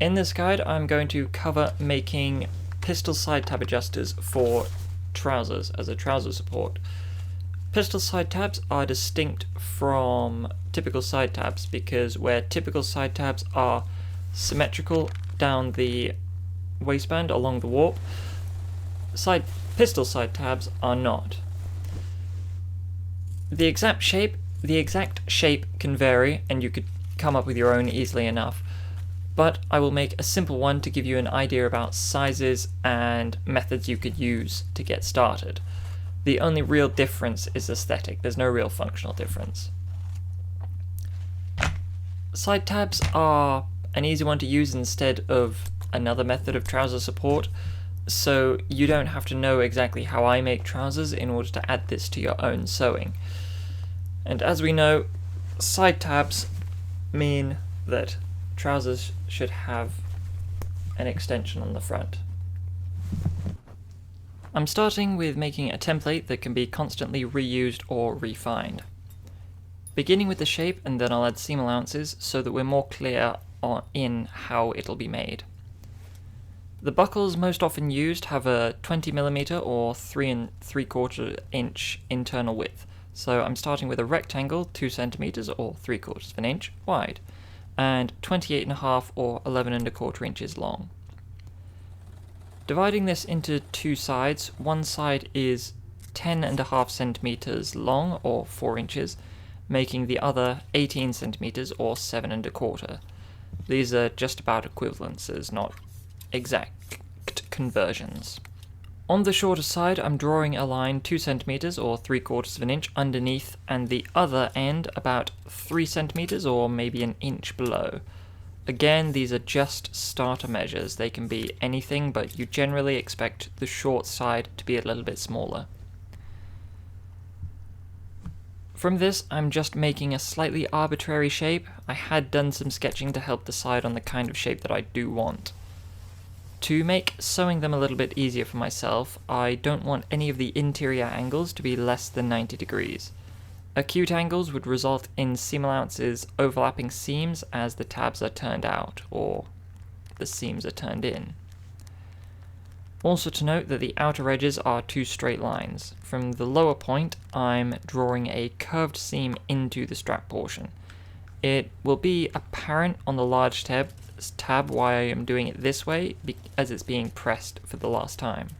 In this guide I'm going to cover making pistol side tab adjusters for trousers as a trouser support. Pistol side tabs are distinct from typical side tabs because where typical side tabs are symmetrical down the waistband along the warp, pistol side tabs are not. The exact shape can vary and you could come up with your own easily enough, but I will make a simple one to give you an idea about sizes and methods you could use to get started. The only real difference is aesthetic, there's no real functional difference. Side tabs are an easy one to use instead of another method of trouser support, so you don't have to know exactly how I make trousers in order to add this to your own sewing. And as we know, side tabs mean that trousers should have an extension on the front. I'm starting with making a template that can be constantly reused or refined. Beginning with the shape, and then I'll add seam allowances so that we're more clear in how it'll be made. The buckles most often used have a 20mm or 3 3/4 inch internal width, so I'm starting with a rectangle 2 centimeters or 3/4 of an inch wide, and 28.5 or 11.25 inches long. Dividing this into two sides, one side is 10.5 centimeters long or 4 inches, making the other 18 centimeters or 7.25. These are just about equivalences, not exact conversions. On the shorter side, I'm drawing a line 2 centimeters or 3/4 of an inch underneath, and the other end about 3 centimeters or maybe an inch below. Again, these are just starter measures. They can be anything, but you generally expect the short side to be a little bit smaller. From this, I'm just making a slightly arbitrary shape. I had done some sketching to help decide on the kind of shape that I do want. To make sewing them a little bit easier for myself, I don't want any of the interior angles to be less than 90 degrees. Acute angles would result in seam allowances overlapping seams as the tabs are turned out, or the seams are turned in. Also to note that the outer edges are two straight lines. From the lower point, I'm drawing a curved seam into the strap portion. It will be apparent on the large tab why I am doing it this way, as it's being pressed for the last time.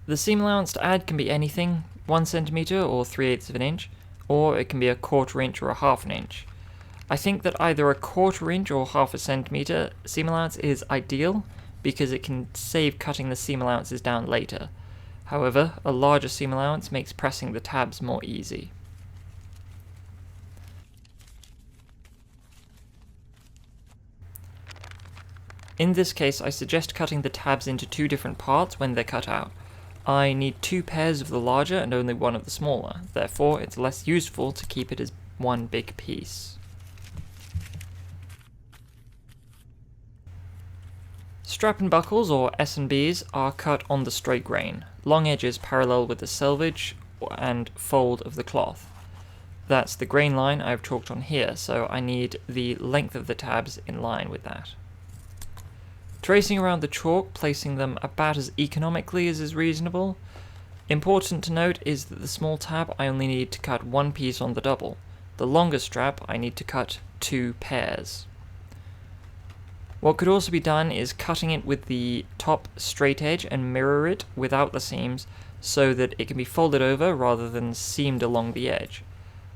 The seam allowance to add can be anything, 1 centimeter or 3/8 of an inch, or it can be a 1/4 inch or a 1/2 inch. I think that either a 1/4 inch or 1/2 centimeter seam allowance is ideal because it can save cutting the seam allowances down later. However, a larger seam allowance makes pressing the tabs more easy. In this case, I suggest cutting the tabs into two different parts when they're cut out. I need 2 pairs of the larger and only 1 of the smaller, therefore it's less useful to keep it as one big piece. Strap and buckles, or S&Bs, are cut on the straight grain, long edges parallel with the selvage and fold of the cloth. That's the grain line I've chalked on here, so I need the length of the tabs in line with that. Tracing around the chalk, placing them about as economically as is reasonable. Important to note is that the small tab I only need to cut 1 piece on the double. The longer strap I need to cut 2 pairs. What could also be done is cutting it with the top straight edge and mirror it without the seams so that it can be folded over rather than seamed along the edge.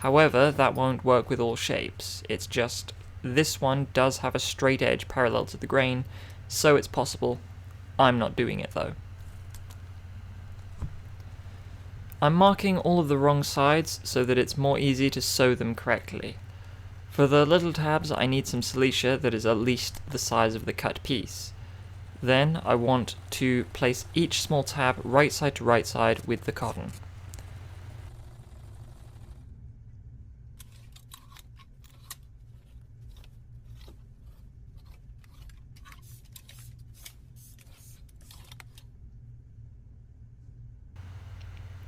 However, that won't work with all shapes. It's just this one does have a straight edge parallel to the grain, so it's possible. I'm not doing it though. I'm marking all of the wrong sides so that it's more easy to sew them correctly. For the little tabs I need some silicea that is at least the size of the cut piece. Then I want to place each small tab right side to right side with the cotton.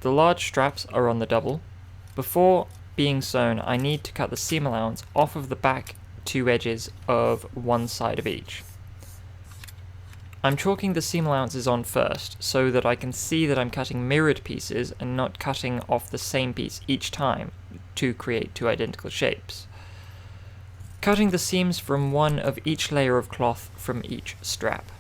The large straps are on the double. Before being sewn, I need to cut the seam allowance off of the back two edges of one side of each. I'm chalking the seam allowances on first, so that I can see that I'm cutting mirrored pieces and not cutting off the same piece each time to create two identical shapes. Cutting the seams from one of each layer of cloth from each strap.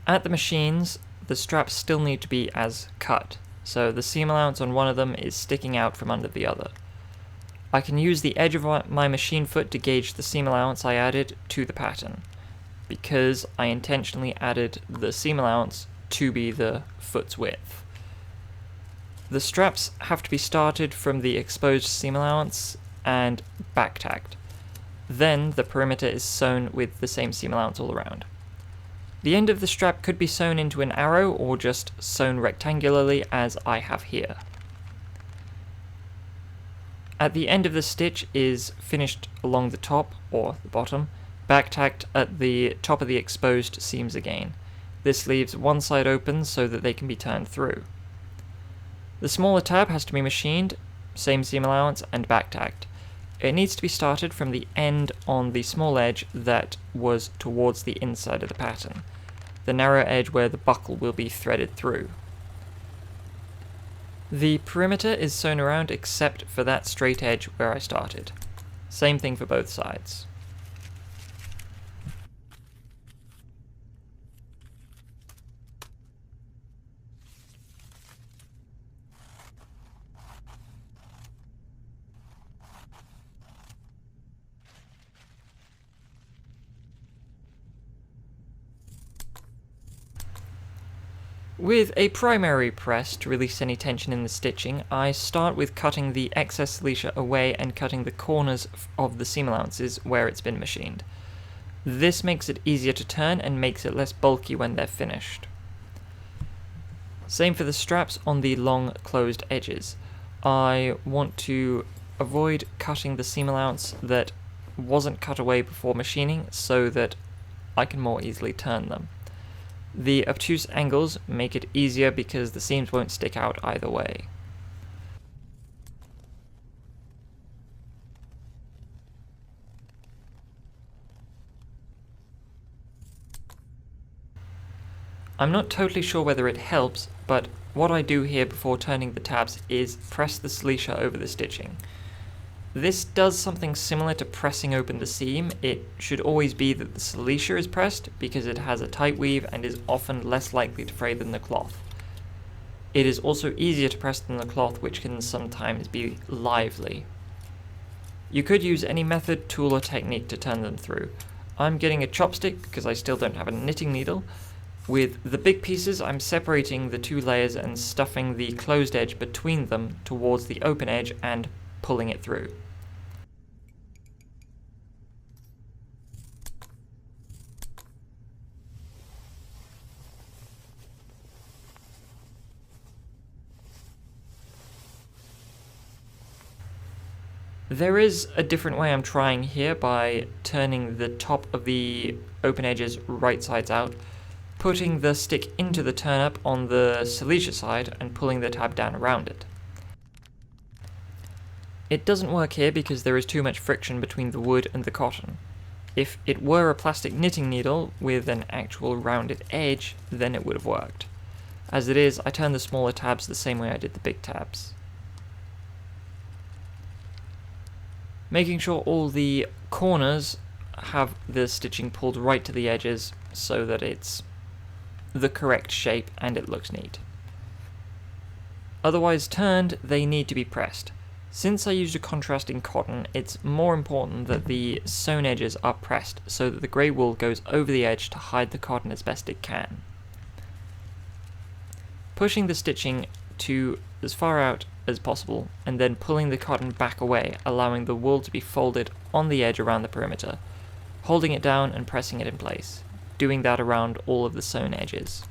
At the machines, the straps still need to be as cut, so the seam allowance on one of them is sticking out from under the other. I can use the edge of my machine foot to gauge the seam allowance I added to the pattern, because I intentionally added the seam allowance to be the foot's width. The straps have to be started from the exposed seam allowance and back tacked. Then the perimeter is sewn with the same seam allowance all around. The end of the strap could be sewn into an arrow or just sewn rectangularly as I have here. At the end of the stitch is finished along the top, or the bottom, back tacked at the top of the exposed seams again. This leaves one side open so that they can be turned through. The smaller tab has to be machined, same seam allowance, and back tacked. It needs to be started from the end on the small edge that was towards the inside of the pattern, the narrow edge where the buckle will be threaded through. The perimeter is sewn around except for that straight edge where I started. Same thing for both sides. With a primary press to release any tension in the stitching, I start with cutting the excess silicea away and cutting the corners of the seam allowances where it's been machined. This makes it easier to turn and makes it less bulky when they're finished. Same for the straps on the long closed edges. I want to avoid cutting the seam allowance that wasn't cut away before machining so that I can more easily turn them. The obtuse angles make it easier because the seams won't stick out either way. I'm not totally sure whether it helps, but what I do here before turning the tabs is press the silicea over the stitching. This does something similar to pressing open the seam. It should always be that the silicea is pressed because it has a tight weave and is often less likely to fray than the cloth. It is also easier to press than the cloth, which can sometimes be lively. You could use any method, tool or technique to turn them through. I'm getting a chopstick because I still don't have a knitting needle. With the big pieces, I'm separating the two layers and stuffing the closed edge between them towards the open edge and pulling it through. There is a different way I'm trying here by turning the top of the open edges right sides out, putting the stick into the turn-up on the silicea side and pulling the tab down around it. It doesn't work here because there is too much friction between the wood and the cotton. If it were a plastic knitting needle with an actual rounded edge, then it would have worked. As it is, I turn the smaller tabs the same way I did the big tabs. Making sure all the corners have the stitching pulled right to the edges so that it's the correct shape and it looks neat. Otherwise turned, they need to be pressed. Since I used a contrasting cotton, it's more important that the sewn edges are pressed so that the grey wool goes over the edge to hide the cotton as best it can. Pushing the stitching to as far out as possible, and then pulling the cotton back away, allowing the wool to be folded on the edge around the perimeter, holding it down and pressing it in place, doing that around all of the sewn edges.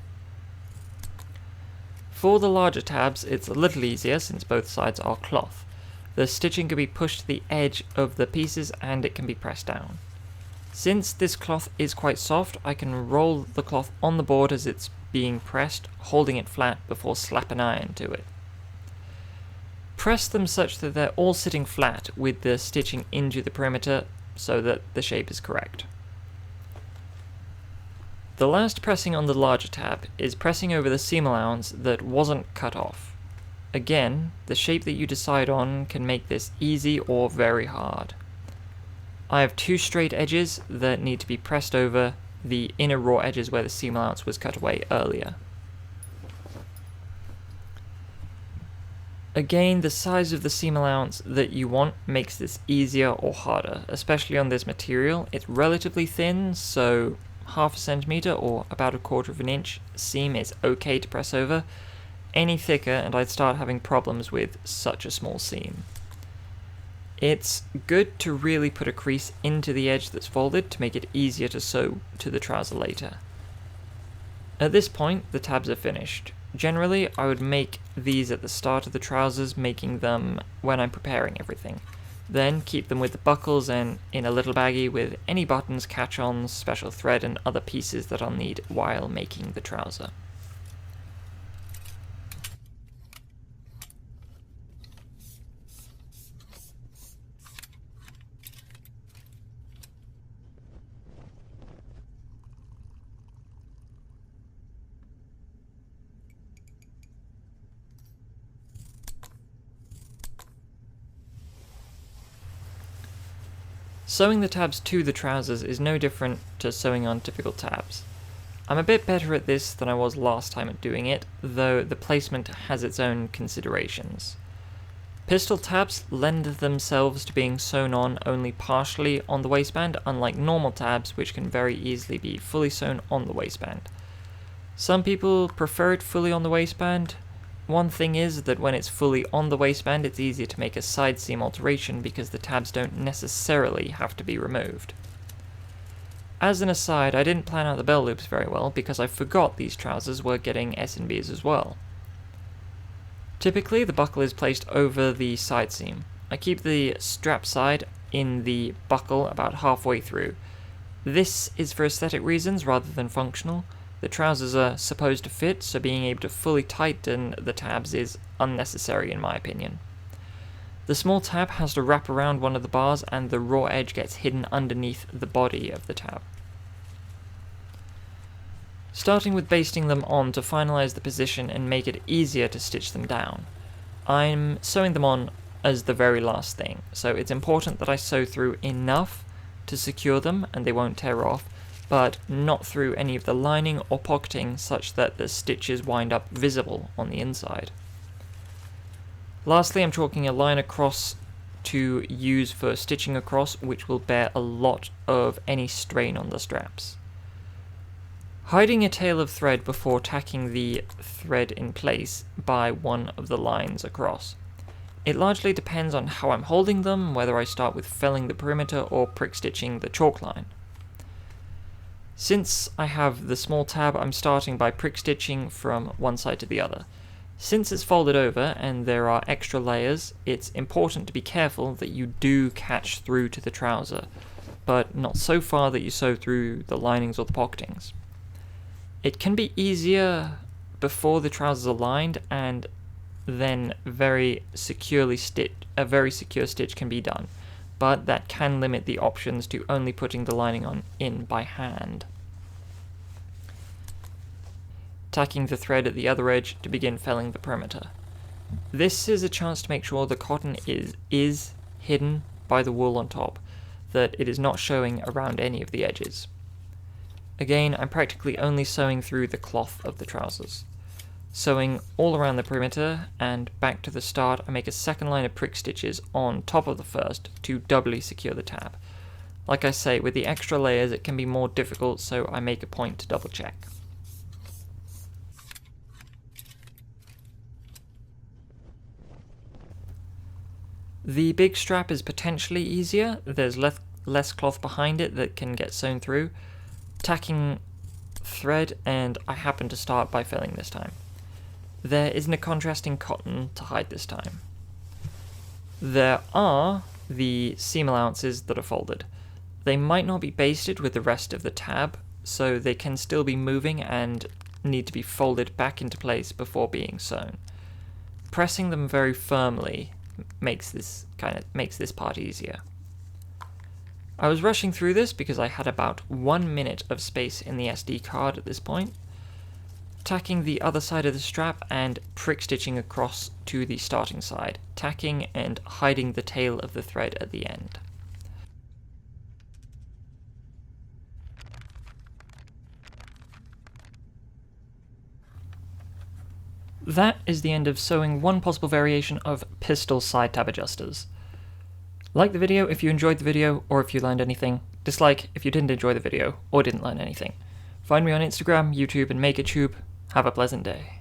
For the larger tabs, it's a little easier since both sides are cloth. The stitching can be pushed to the edge of the pieces and it can be pressed down. Since this cloth is quite soft, I can roll the cloth on the board as it's being pressed, holding it flat before slapping iron to it. Press them such that they're all sitting flat with the stitching into the perimeter so that the shape is correct. The last pressing on the larger tab is pressing over the seam allowance that wasn't cut off. Again, the shape that you decide on can make this easy or very hard. I have two straight edges that need to be pressed over the inner raw edges where the seam allowance was cut away earlier. Again, the size of the seam allowance that you want makes this easier or harder, especially on this material. It's relatively thin, so half a centimeter or about a quarter of an inch seam is okay to press over. Any thicker and I'd start having problems with such a small seam. It's good to really put a crease into the edge that's folded to make it easier to sew to the trouser later. At this point, the tabs are finished. Generally, I would make these at the start of the trousers, making them when I'm preparing everything. Then keep them with the buckles and in a little baggie with any buttons, catch-ons, special thread and other pieces that I'll need while making the trouser. Sewing the tabs to the trousers is no different to sewing on typical tabs. I'm a bit better at this than I was last time at doing it, though the placement has its own considerations. Pistol tabs lend themselves to being sewn on only partially on the waistband, unlike normal tabs which can very easily be fully sewn on the waistband. Some people prefer it fully on the waistband. One thing is that when it's fully on the waistband, it's easier to make a side seam alteration because the tabs don't necessarily have to be removed. As an aside, I didn't plan out the belt loops very well because I forgot these trousers were getting S&Bs as well. Typically, the buckle is placed over the side seam. I keep the strap side in the buckle about halfway through. This is for aesthetic reasons rather than functional. The trousers are supposed to fit, so being able to fully tighten the tabs is unnecessary in my opinion. The small tab has to wrap around one of the bars and the raw edge gets hidden underneath the body of the tab. Starting with basting them on to finalize the position and make it easier to stitch them down. I'm sewing them on as the very last thing, so it's important that I sew through enough to secure them and they won't tear off, but not through any of the lining or pocketing such that the stitches wind up visible on the inside. Lastly, I'm chalking a line across to use for stitching across, which will bear a lot of any strain on the straps. Hiding a tail of thread before tacking the thread in place by one of the lines across. It largely depends on how I'm holding them, whether I start with felling the perimeter or prick stitching the chalk line. Since I have the small tab, I'm starting by prick stitching from one side to the other. Since it's folded over and there are extra layers, it's important to be careful that you do catch through to the trouser, but not so far that you sew through the linings or the pocketings. It can be easier before the trousers are lined, and then a very secure stitch can be done, but that can limit the options to only putting the lining in by hand. Tacking the thread at the other edge to begin felling the perimeter. This is a chance to make sure the cotton is hidden by the wool on top, that it is not showing around any of the edges. Again, I'm practically only sewing through the cloth of the trousers. Sewing all around the perimeter, and back to the start, I make a second line of prick stitches on top of the first to doubly secure the tab. Like I say, with the extra layers it can be more difficult, so I make a point to double check. The big strap is potentially easier. There's less cloth behind it that can get sewn through. Tacking thread, and I happen to start by felling this time. There isn't a contrasting cotton to hide this time. There are the seam allowances that are folded. They might not be basted with the rest of the tab, so they can still be moving and need to be folded back into place before being sewn. Pressing them very firmly makes this part easier. I was rushing through this because I had about 1 minute of space in the SD card at this point. Tacking the other side of the strap and prick stitching across to the starting side, tacking and hiding the tail of the thread at the end. That is the end of sewing one possible variation of pistol side tab adjusters. Like the video if you enjoyed the video or if you learned anything. Dislike if you didn't enjoy the video or didn't learn anything. Find me on Instagram, YouTube, and MakerTube. Have a pleasant day.